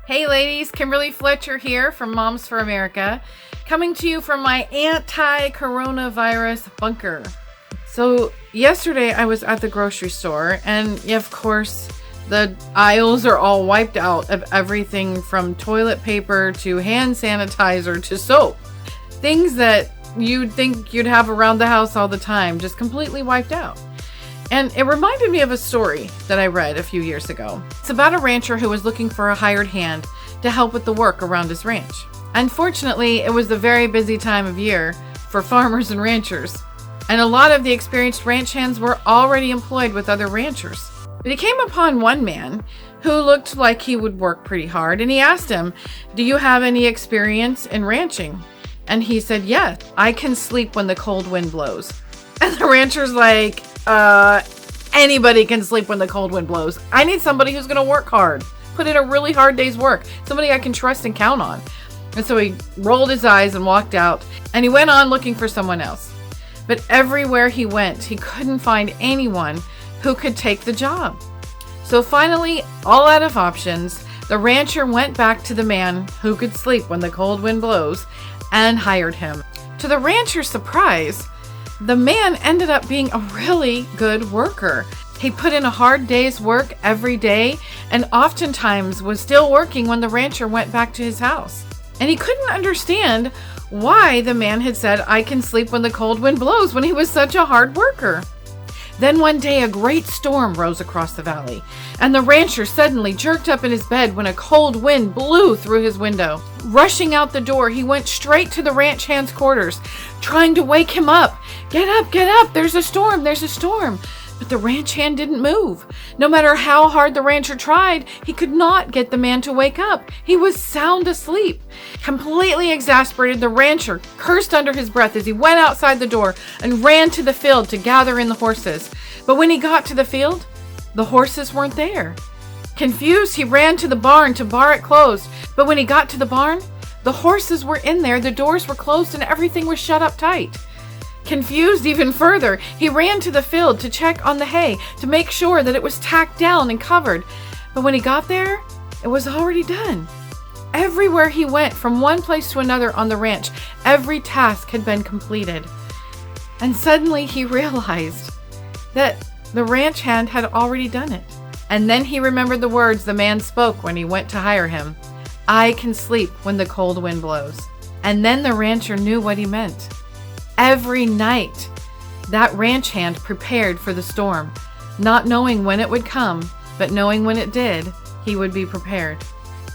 Hey ladies, Kimberly Fletcher here from Moms for America, coming to you from my anti-coronavirus bunker. So yesterday I was at the grocery store and of course the aisles are all wiped out of everything from toilet paper to hand sanitizer to soap. Things that you'd think you'd have around the house all the time, just completely wiped out. And it reminded me of a story that I read a few years ago. It's about a rancher who was looking for a hired hand to help with the work around his ranch. Unfortunately, it was the very busy time of year for farmers and ranchers, and a lot of the experienced ranch hands were already employed with other ranchers. But he came upon one man who looked like he would work pretty hard, and he asked him, "Do you have any experience in ranching?" And he said, "Yes, I can sleep when the cold wind blows." And the rancher's like, anybody can sleep when the cold wind blows. I need somebody who's going to work hard, put in a really hard day's work, somebody I can trust and count on." And so he rolled his eyes and walked out, and he went on looking for someone else. But everywhere he went, he couldn't find anyone who could take the job. So finally, all out of options, the rancher went back to the man who could sleep when the cold wind blows and hired him. To the rancher's surprise, the man ended up being a really good worker. He put in a hard day's work every day and oftentimes was still working when the rancher went back to his house. And he couldn't understand why the man had said, "I can sleep when the cold wind blows," when he was such a hard worker. Then one day a great storm rose across the valley, and the rancher suddenly jerked up in his bed when a cold wind blew through his window. Rushing out the door, he went straight to the ranch hand's quarters, trying to wake him up. Get up, there's a storm, there's a storm." But the ranch hand didn't move. No matter how hard the rancher tried, he could not get the man to wake up. He was sound asleep. Completely exasperated, the rancher cursed under his breath as he went outside the door and ran to the field to gather in the horses. But when he got to the field, the horses weren't there. Confused, he ran to the barn to bar it closed. But when he got to the barn, the horses were in there, the doors were closed, and everything was shut up tight. Confused even further, he ran to the field to check on the hay to make sure that it was tacked down and covered. But when he got there, it was already done. Everywhere he went, from one place to another on the ranch, every task had been completed. And suddenly he realized that the ranch hand had already done it. And then he remembered the words the man spoke when he went to hire him. "I can sleep when the cold wind blows." And then the rancher knew what he meant. Every night, that ranch hand prepared for the storm, not knowing when it would come, but knowing when it did, he would be prepared.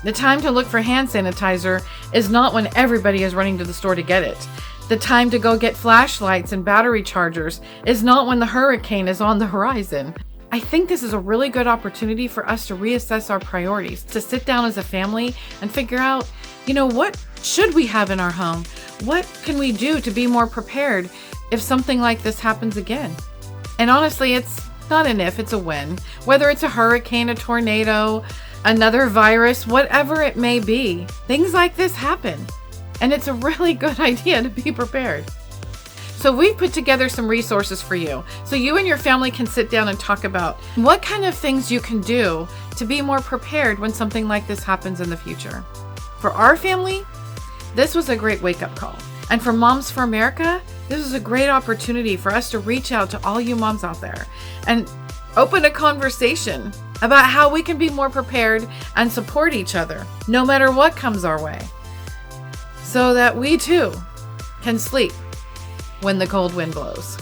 The time to look for hand sanitizer is not when everybody is running to the store to get it. The time to go get flashlights and battery chargers is not when the hurricane is on the horizon. I think this is a really good opportunity for us to reassess our priorities, to sit down as a family and figure out, what should we have in our home? What can we do to be more prepared if something like this happens again? And honestly, it's not an if, it's a when. Whether it's a hurricane, a tornado, another virus, whatever it may be, things like this happen. And it's a really good idea to be prepared. So we've put together some resources for you, so you and your family can sit down and talk about what kind of things you can do to be more prepared when something like this happens in the future. For our family, this was a great wake-up call. And for Moms for America, this is a great opportunity for us to reach out to all you moms out there and open a conversation about how we can be more prepared and support each other, no matter what comes our way, so that we too can sleep when the cold wind blows.